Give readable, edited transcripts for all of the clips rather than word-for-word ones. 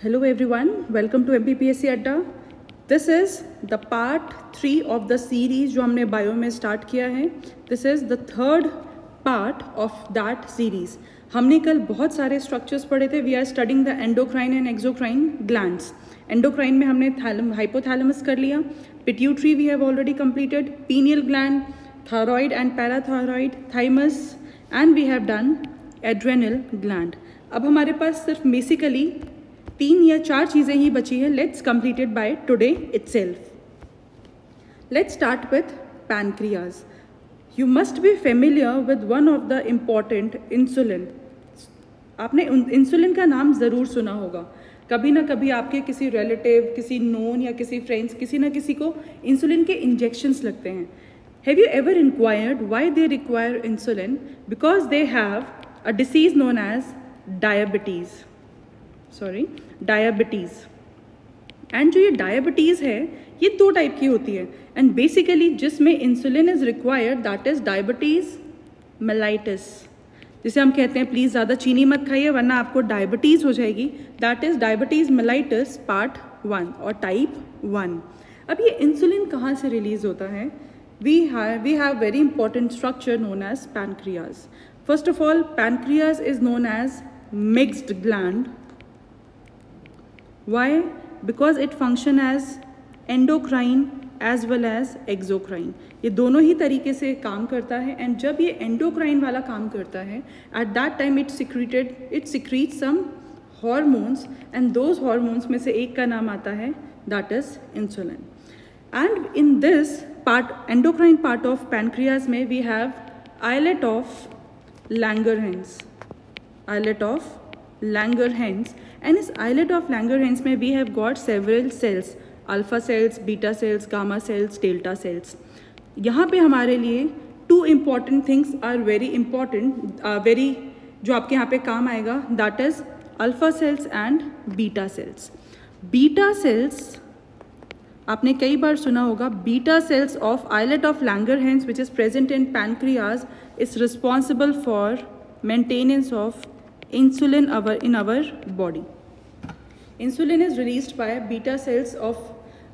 Hello everyone, welcome to MPPSC Adda. This is the part 3 of the series जो हमने bio में start किया है. This is the third part of that series. हमने कल बहुत सारे स्ट्रक्चर्स पढ़े थे. We are studying the endocrine and exocrine glands. Endocrine में हमने hypothalamus कर लिया. Pituitary we have already completed. Pineal gland, thyroid and parathyroid, thymus, and we have done adrenal gland. अब हमारे पास सिर्फ बेसिकली 3 या 4 चीज़ें ही बची है. Let's complete it by today itself. Let's start with pancreas. You must be familiar with one of the important insulin. आपने insulin का नाम ज़रूर सुना होगा. कभी ना कभी आपके किसी रिलेटिव, किसी नोन या किसी फ्रेंड्स, किसी ना किसी को इंसुलिन के इंजेक्शंस लगते हैं. Have you ever inquired why they require insulin? Because they have a disease known as diabetes. And जो ये डायबिटीज़ है ये 2 टाइप की होती है. एंड बेसिकली जिसमें insulin is required that is diabetes mellitus, जिसे हम कहते हैं प्लीज़ ज़्यादा चीनी मत खाइए वरना आपको डायबिटीज़ हो जाएगी. That is diabetes mellitus part 1 और टाइप 1. अब ये इंसुलिन कहाँ से रिलीज़ होता है? We have very important structure known as pancreas. First of all, pancreas is known as mixed gland. Why? Because it function as endocrine as well as exocrine. ये दोनों ही तरीके से काम करता है. एंड जब ये एंडोक्राइन वाला काम करता है, at that time it secretes some hormones, and those hormones में से एक का नाम आता है that is insulin. And in this part, endocrine part of pancreas में we have islet of Langerhans. And इस islet of Langerhans में we have got several cells, alpha cells, beta cells, gamma cells, delta cells. यहाँ पे हमारे लिए 2 important things are very important, जो आपके यहाँ पे काम आएगा, that is alpha cells and beta cells. Beta cells आपने कई बार सुना होगा. Beta cells of islet of Langerhans which is present in pancreas is responsible for maintenance of insulin in our body. Insulin is released by beta cells of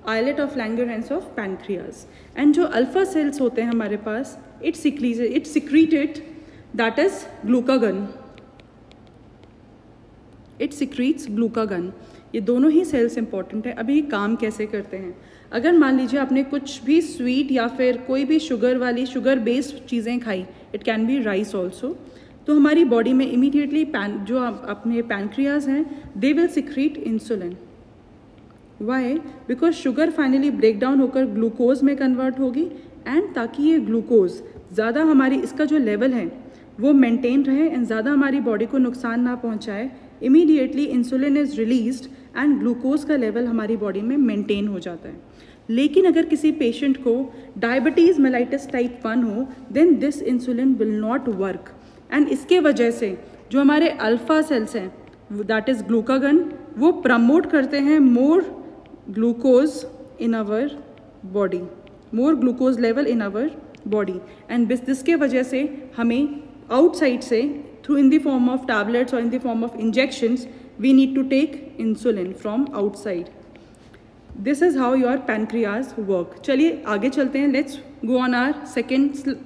islet of Langerhans of pancreas. And जो alpha cells होते हैं हमारे पास, it secreted that is glucagon. It secretes glucagon. ये दोनों ही sales important है. अभी काम कैसे करते हैं? अगर मान लीजिए आपने कुछ भी स्वीट या फिर कोई भी शुगर बेस्ड चीज़ें खाई, it can be rice also, तो हमारी बॉडी में इमीडिएटली जो अपने पैनक्रियाज हैं they will secrete insulin. Why? Because sugar finally break down होकर ग्लूकोज में कन्वर्ट होगी. एंड ताकि ये ग्लूकोज ज़्यादा हमारी इसका जो लेवल है वो मेंटेन रहे एंड ज़्यादा हमारी बॉडी को नुकसान ना पहुंचाए, immediately insulin is released and glucose का लेवल हमारी बॉडी में मेंटेन हो जाता है. लेकिन अगर किसी पेशेंट को डायबिटीज़ मेलाइटिस टाइप 1 हो, then this insulin will not work. And इसके वजह से जो हमारे अल्फा सेल्स हैं दैट इज़ ग्लूकागन, वो प्रमोट करते हैं more glucose in our body, more glucose level in our body. And जिसके वजह से हमें आउटसाइड से through in the form of tablets और in the form of injections we need to take insulin from outside. This is how your pancreas work. चलिए आगे चलते हैं. Let's go on our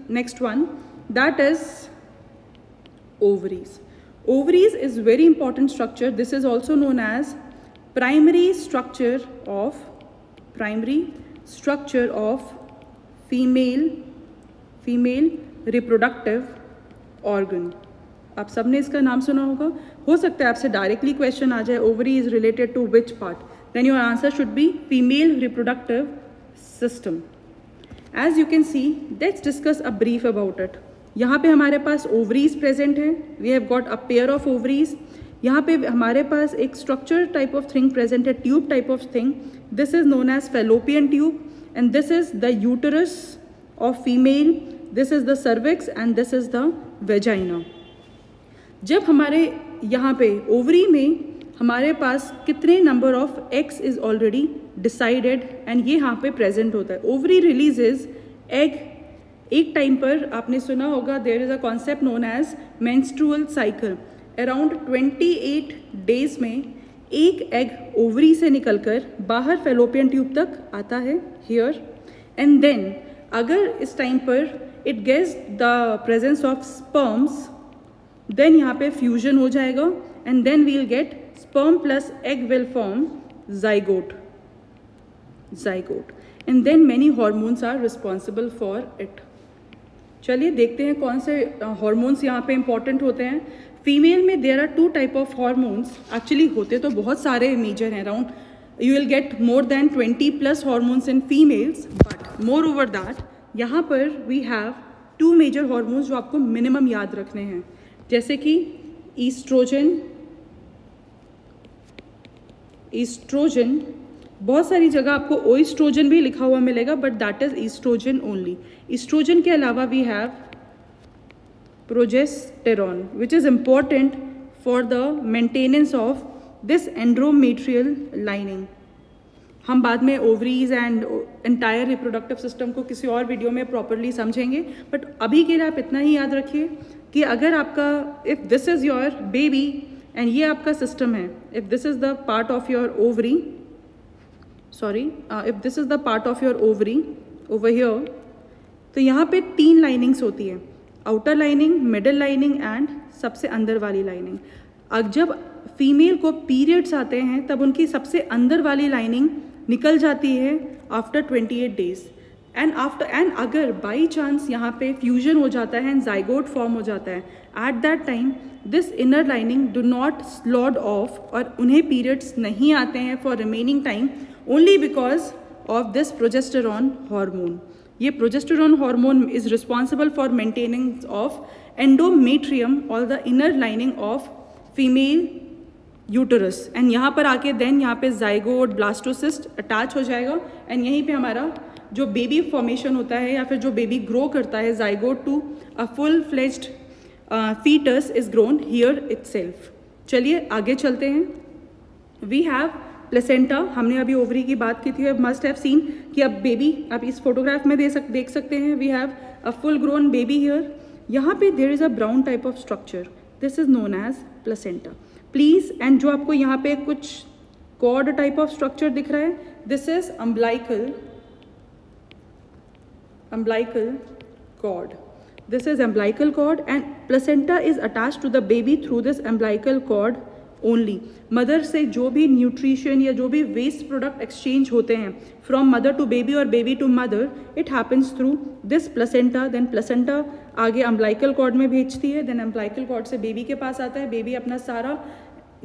next one, that is ovaries. Ovaries is very important structure. This is also known as primary structure of female reproductive organ. आप सबने इसका नाम सुना होगा. हो सकता है आपसे डायरेक्टली क्वेश्चन आ जाए ovary is related to which part, then your answer should be female reproductive system. As you can see, let's discuss a brief about it. यहाँ पे हमारे पास ओवरीज प्रेजेंट हैं. We have got a pair of ovaries. यहाँ पे हमारे पास एक structure type of thing present है, tube type of thing. This is known as fallopian tube and this is the uterus of female. This is the cervix and this is the vagina. जब हमारे यहाँ पे ovary में हमारे पास कितने number of eggs is already decided and ये यहाँ पे प्रेजेंट होता है. Ovary releases egg. एक टाइम पर आपने सुना होगा there is a concept known as menstrual cycle. Around 28 days में एक एग ओवरी से निकलकर बाहर फेलोपियन ट्यूब तक आता है हियर, एंड देन अगर इस टाइम पर it gets the presence of sperms, then यहाँ पे फ्यूजन हो जाएगा and then we'll get sperm plus egg will form zygote, and then many hormones are responsible for it. चलिए देखते हैं कौन से हॉर्मोन्स यहाँ पे इंपॉर्टेंट होते हैं. फीमेल में there are 2 type of hormones, actually होते तो बहुत सारे मेजर हैं, around you will get more than 20+ hormones in females, but moreover that यहाँ पर वी हैव 2 मेजर हॉर्मोन्स जो आपको मिनिमम याद रखने हैं, जैसे कि ईस्ट्रोजन. बहुत सारी जगह आपको ओएस्ट्रोजन भी लिखा हुआ मिलेगा, but that is estrogen only. Estrogen के अलावा we have progesterone which is important for the maintenance of this endometrial lining. हम बाद में ovaries and entire reproductive system को किसी और वीडियो में प्रॉपरली समझेंगे, बट अभी के लिए आप इतना ही याद रखिए कि अगर आपका if this is your baby and ये आपका सिस्टम है, if this is the part of your ovary, if this is the part of your ovary over here, तो यहाँ पे 3 लाइनिंग्स होती है, outer lining, middle lining and सबसे अंदर वाली लाइनिंग. अब जब फीमेल को पीरियड्स आते हैं तब उनकी सबसे अंदर वाली लाइनिंग निकल जाती है आफ्टर 28 डेज, एंड अगर बाई चांस यहाँ पे फ्यूजन हो जाता है एंड जाइगोट फॉर्म हो जाता है, at that time this inner lining do not slough off, और उन्हें पीरियड्स नहीं आते हैं for remaining time only because of this progesterone hormone. ये progesterone hormone is responsible for maintenance of endometrium और the inner lining of female uterus, and यहाँ पर आके देन यहाँ पे जाइगोट ब्लास्टोसिस्ट अटैच हो जाएगा, एंड यहीं पे हमारा जो बेबी फॉर्मेशन होता है या फिर जो बेबी ग्रो करता है, zygote to a full fledged fetus is grown here itself. चलिए आगे चलते हैं. We have placenta. हमने अभी ओवरी की बात की थी. मस्ट हैव सीन कि अब बेबी आप इस फोटोग्राफ में देख सकते हैं. We have a full grown baby here. यहाँ पे there is a brown type of structure. This is known as placenta. Please, and जो आपको यहाँ पे कुछ cord type of structure दिख रहा है, this is umbilical cord. This is umbilical cord and placenta is attached to the baby through this umbilical cord only. Mother से जो भी न्यूट्रिशन या जो भी वेस्ट प्रोडक्ट एक्सचेंज होते हैं फ्रॉम मदर टू बेबी और baby to mother, it happens through this placenta. Then placenta आगे अम्बिलाइकल कॉर्ड में भेजती है, देन अम्बिलाइकल कॉर्ड से बेबी के पास आता है. बेबी अपना सारा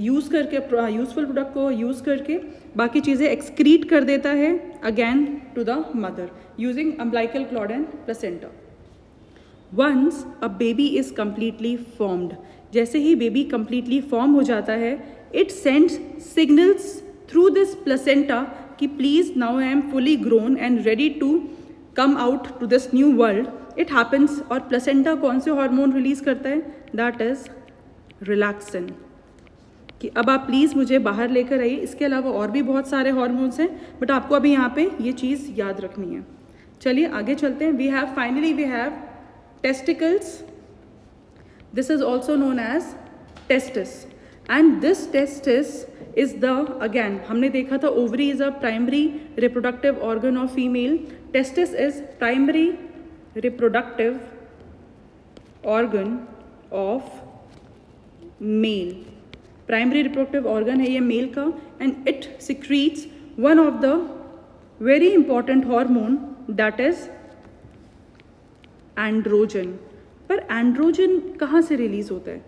यूज़ करके यूजफुल प्रोडक्ट को यूज़ करके बाकी चीज़ें एक्सक्रीट कर देता है again to the mother using umbilical cord and placenta. Once a baby is completely formed, जैसे ही बेबी कम्प्लीटली फॉर्म हो जाता है, it sends signals through this placenta कि please now I am fully grown and ready to come out to this new world. It happens. और placenta कौन से hormone release करता है? दैट इज़ रिलैक्सिन, कि अब आप प्लीज़ मुझे बाहर लेकर आइए. इसके अलावा और भी बहुत सारे हार्मोन्स हैं, बट आपको अभी यहाँ पे ये चीज़ याद रखनी है. चलिए आगे चलते हैं. We have testicles. This is also known as testis, and this testis is the, again हमने देखा था ovary is a primary reproductive organ of female. Testis is primary reproductive organ of male. Primary reproductive organ है ये mail का, and it secretes one of the very important hormone, that is androgen. पर androgen कहाँ से release होता है?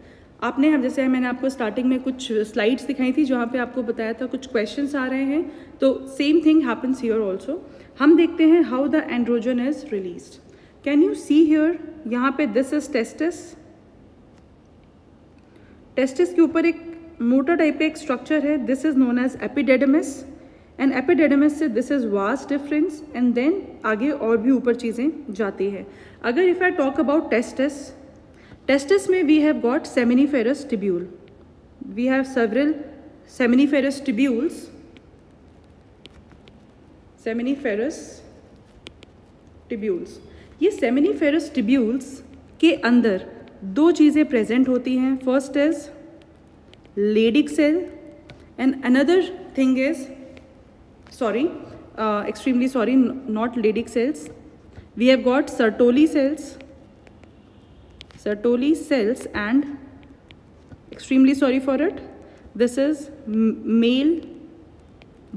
आपने हम जैसे मैंने आपको स्टार्टिंग में कुछ स्लाइड्स दिखाई थी जहाँ पे आपको बताया था कुछ क्वेश्चंस आ रहे हैं, तो same thing happens here also. हम देखते हैं how the androgen is released. Can you see here, यहाँ पे दिस इज टेस्टिस. टेस्टिस के ऊपर एक मोटा टाइप का एक स्ट्रक्चर है, this is known as epididymis, and epididymis से this is vast difference, and then आगे और भी ऊपर चीज़ें जाती है. अगर if I talk about testis में we have got seminiferous tubule. We have several seminiferous tubules. ये सेमिनिफेरस टिब्यूल्स के अंदर 2 चीज़ें प्रेजेंट होती हैं. First is Leydig cell And another thing is, extremely sorry, not Leydig cells. We have got Sertoli cells, and extremely sorry for it, this is male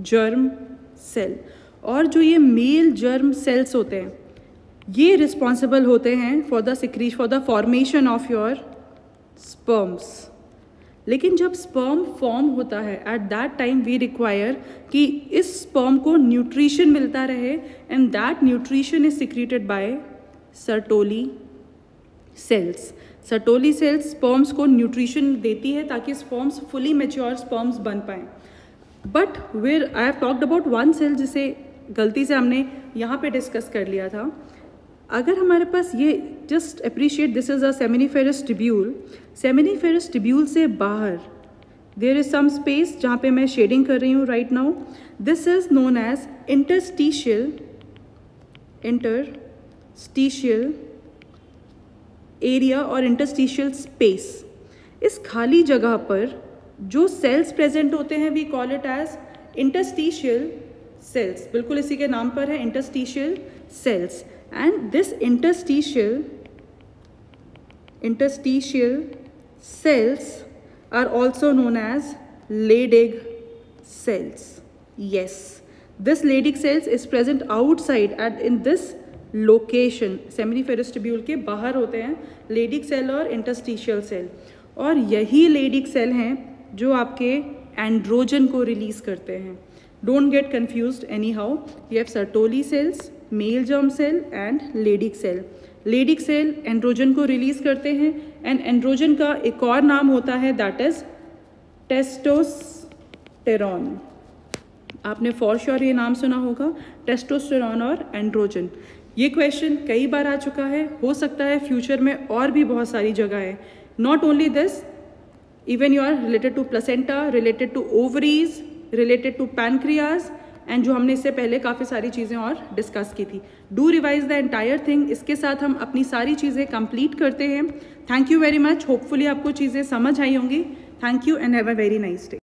germ cell. और जो ये male germ cells होते हैं ये responsible होते हैं for the formation of your sperms. लेकिन जब स्पर्म फॉर्म होता है at that time we require कि इस स्पर्म को न्यूट्रिशन मिलता रहे, and that nutrition is secreted by Sertoli cells. Sertoli cells sperms को न्यूट्रिशन देती है ताकि स्पर्म्स फुली मैच्योर स्पर्म्स बन पाएँ. But where I have talked about one cell जिसे गलती से हमने यहाँ पे डिस्कस कर लिया था. अगर हमारे पास ये just appreciate this is a seminiferous tubule. Seminiferous tubule से बाहर देयर इज सम स्पेस जहाँ पे मैं शेडिंग कर रही हूँ right now. This is known as interstitial area और इंटरस्टिशियल स्पेस. इस खाली जगह पर जो सेल्स प्रेजेंट होते हैं we call it as interstitial cells. बिल्कुल इसी के नाम पर है interstitial cells. And this interstitial cells are also known as Leydig cells. Yes, this Leydig cells is present outside and in this location. Seminiferous tubule के बाहर होते हैं Leydig cell और interstitial cell. और यही Leydig cell हैं जो आपके एंड्रोजन को रिलीज करते हैं. Don't get confused anyhow. We have Sertoli cells, male germ cell and Leydig cell. Leydig cell androgen को रिलीज करते हैं, एंड एंड्रोजन का एक और नाम होता है दैट इज टेस्टोस्टेरॉन. आपने फॉर श्योर ये नाम सुना होगा, टेस्टोस्टेरॉन और एंड्रोजन. ये क्वेश्चन कई बार आ चुका है, हो सकता है फ्यूचर में और भी बहुत सारी जगह है. Not only this, even you are related to placenta, related to ovaries, related to pancreas, and जो हमने इससे पहले काफ़ी सारी चीज़ें और डिस्कस की थी. Do revise the entire thing. इसके साथ हम अपनी सारी चीज़ें कंप्लीट करते हैं. Thank you very much. Hopefully आपको चीज़ें समझ आई होंगी. Thank you and have a very nice day.